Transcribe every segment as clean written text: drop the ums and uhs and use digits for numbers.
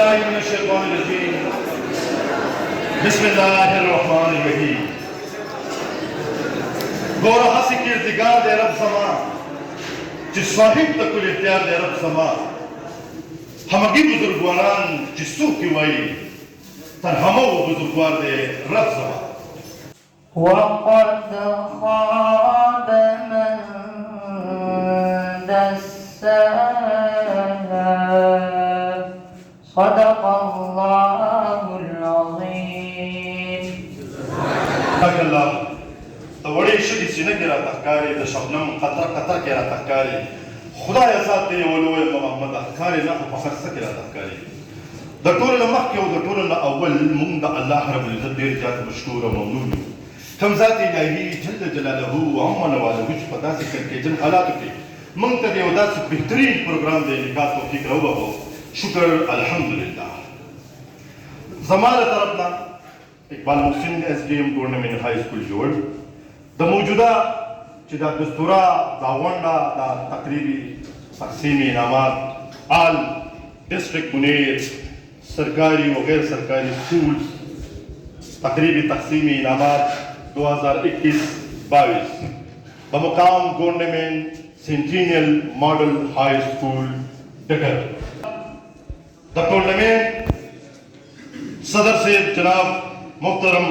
بالله من الشيطان الرجيم بسم الله الرحمن الرحیم گورا حسی کردگار دے رب سما چی صاحب تکل اختیار دے رب سما ہمگی بزرگواران چی سو کی وائی تر ہمو بزرگوار دے رب سما وقد خاب من دساها صدق الله العظيم. حق اللہ تو وڑی شدی سینہ کی رات احکاری دا شبنم قطر قطر کی رات احکاری خدا ذات دے ولوے محمد احکاری نہ فخر کی رات احکاری دا طول المخ کے و دا طول اول من دا اللہ رب العزت دیر جات مشکور و ممنون کم ذات الہی جل جلالہ و ہم نوالہ وچ پتا سے کر کے جن حالات کے منتدی و دا سے بہترین پروگرام دے نکاح توفیق رہا ہو شکر الحمدللہ. زمانہ طرفنا اقبال محسن ایس ڈی ایم ٹورنامنٹ ہائی اسکول جوڑ دا موجودہ چدا دستورہ دا ونڈا دا تقریبی تقسیمی انعامات آل ڈسٹرکٹ منیر سرکاری و غیر سرکاری اسکولز تقریبی تقسیمی انعامات 2021-22 بمقام گورنمنٹ سینٹینیل ماڈل ہائی اسکول ڈگر. دا ٹورنامنٹ صدر سے جناب محترم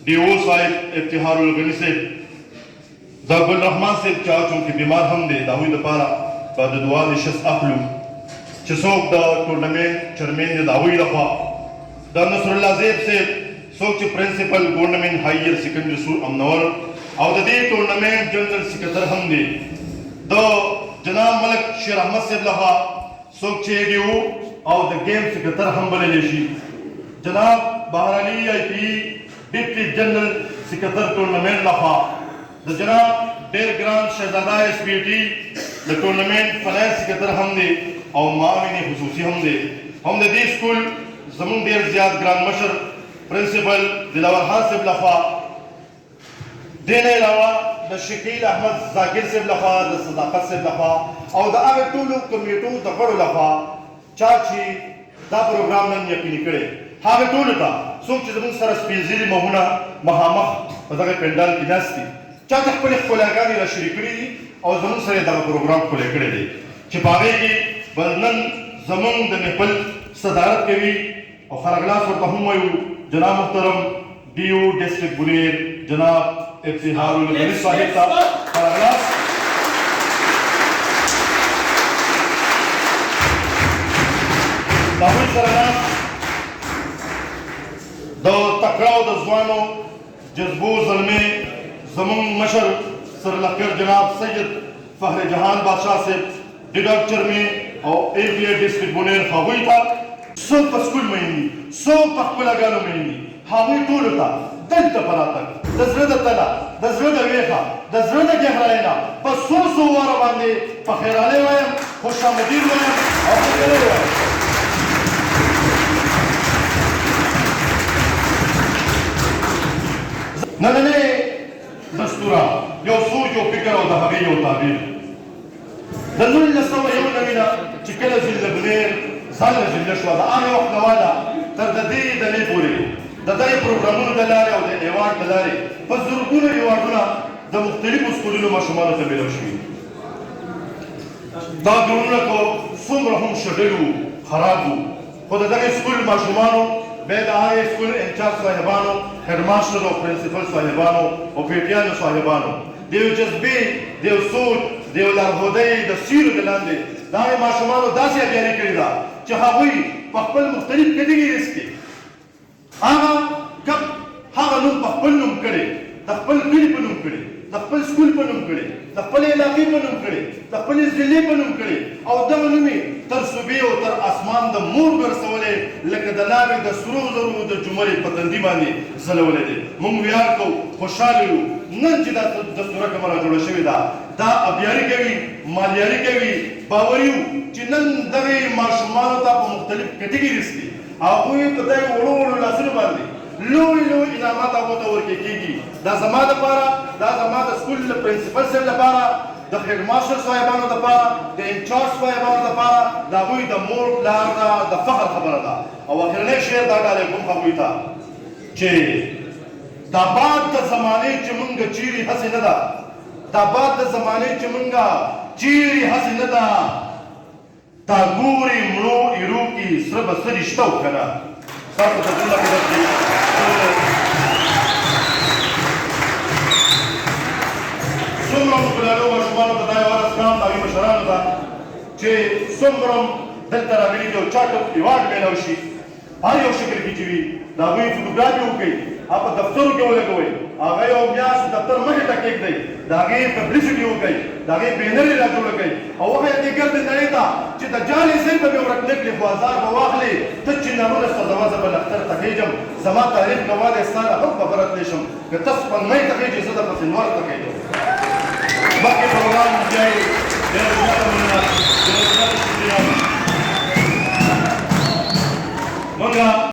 ڈی او صاحب افتخار الغنی سے دا گل رحمان سے چاچوں کی بیمار ہم دے داوی دا پارا بعد دعا نشست اخلو چسوک دا ٹورنامنٹ چرمین دے داوی رفا دا نصر اللہ زیب سے سوک چی پرنسپل گورنمنٹ ہائیر سیکنڈری سکول امنور او دا دی ٹورنامنٹ جنرل سیکرٹر ہم دے دا جناب ملک شیر احمد سے لفا سوک چی ڈیو او دا گیم سیکرٹر ہم بلے لیشی جناب بہرالی آئی پی ڈپٹی جنرل سیکرٹر ٹورنامنٹ لفا دا جناب دیر گران شہزادہ ایس پی ٹی دا ٹورنامنٹ فنائنس سیکرٹر ہم دے او معاونی خصوصی ہم دے دی سکول زمون دیر زیاد گران مشر پرنسپل دلاور حاسب لفا دینے علاوہ دا شکیل احمد زاکر سے لفا دا صداقت سے لفا او دا آگے طولو کمیٹو دا غڑو لفا چاچی دا پروگرام نن یقینی کرے ہاگے طولو تا سوک چیز من سر سپیزیلی مہونا مہامخ وزاگے پینڈال کی ناستی چاچی خپلی خلاگانی را شریک کری دی او زمون سر دا پروگرام کھلے کرے دی چی پاگے کی بلنن زمون دا محپل صدارت کے بھی او خرگلاس ورطا ہم ویو جناب محترم ڈیو ڈسٹرکٹ بنیر جناب افتخار الغنی صاحب تا خرگلاس داوی سرگلاس دا تکڑاو دا زوانو جذبو ظلمے زمون مشر سرلکر جناب سید فخر جہان بادشاہ سے ڈیڈاک چرمی او اے پی اے ڈسٹرکٹ بنیر خواہوئی تا سو پسکول مہینی سو پخپلا گانو مہینی خواہوئی طولو تا دل تا پرا تک دزرد تلا دزرد ویخا دزرد گہرائینا پس سو وارا باندے پخیرالے وائم خوش آمدیر وائم اور خیرے وائم نننے دستورا یو سوچ و فکر و دہبی و تعبیر دنو اللہ سوا یو نوینا چکل زل بنیر زال زل شوا دا آنے وقت نوالا تر دا دی دلی پوری دا دای پروگرامون دلارے و دا ایوارد دلارے پس ضرورتون ایواردونا دا مختلف اسکولونو ما شمالو تبیلو شوی دا درونو کو سم رحم شدلو خرابو خود دا اسکول ما شمالو بید آئے اسکول انچارج صاحبانو ہیڈماسٹر و پرنسپل صاحبانو و پیٹیانو صاحبانو دیو جذبی دیو سوچ دیو لرہودی دا سیر دلاندے دائے معشومانو دا سے اگیاری کری دا چاہا ہوئی پخپل مختلف کدگی رسکی آگا کب ہاگا نم پخپل نم کرے تخپل کلی پا نم کرے تخپل سکول پا نم کرے تخپل علاقی پا نم کرے تخپل ضلعی پا نم کرے او دا نمی تر صبح و تر آسمان دا مور برسولے لکہ دلاوی دا سرو ضرور دا جمعی پتندی بانی زلولے دے منگ ویار کو خوشحالیو نن چی دا دستورہ کمرا جوڑا شوی دا ابیاری کیوی مالیاری کیوی باوریو چی نن دغی معشومانو تا پا مختلف کٹیگی رسکی آقوی پتائی اولو لاسنو باندی لوی انعامات آقو تا ورکی کی گی دا زمان دا پارا دا زمان دا سکول پرنسپل سے لپارا د هډ ماستر صاحبانو لپاره د انچارج صاحبانو لپاره د هغوی د مور پلار ده د فخر خبره ده او اخرنی شعر دا ډالۍ کوم هغوی ته چې دا باد د زمانې چې مونږ چیرې هسې نه ده دا باد د زمانې چې مونږ چیرې هسې نه ده دا ګورې مړو ایرو کې سره به څه رشته و که نه ستاسو په ټوله کې درکړي څومره مقلالو ماشومانو ته دا یو عرض کړم د هغوی مشرانو ته چې څومره دلته راغلي دي او چا ته ایوارډ میلاو شي هر یو شکل کې چې وي د هغوی فوټوګرافي وکړئ هغه په دفترو کې ولګوئ هغه یو میاشت دفتر مخې ته کېږدئ د هغې پبلیسټي وکړئ د هغې بینر یې راجوړه کړئ او وښیه دې ګردې نړۍ ته چې د جانې زوی به مې ورک نه کړي خو ازار به واخلې ته چې نارونه سوځوه زه به لښکر ته خېږم زما تعریف کولی ستا نه هم خبره تلی شم که ته سپوږمۍ ته خېږې زه درپسې نور ته خېږم مخکې پروګرام بیا یې ډېره زیاته مننه ډېره زیاته شکریه مونږ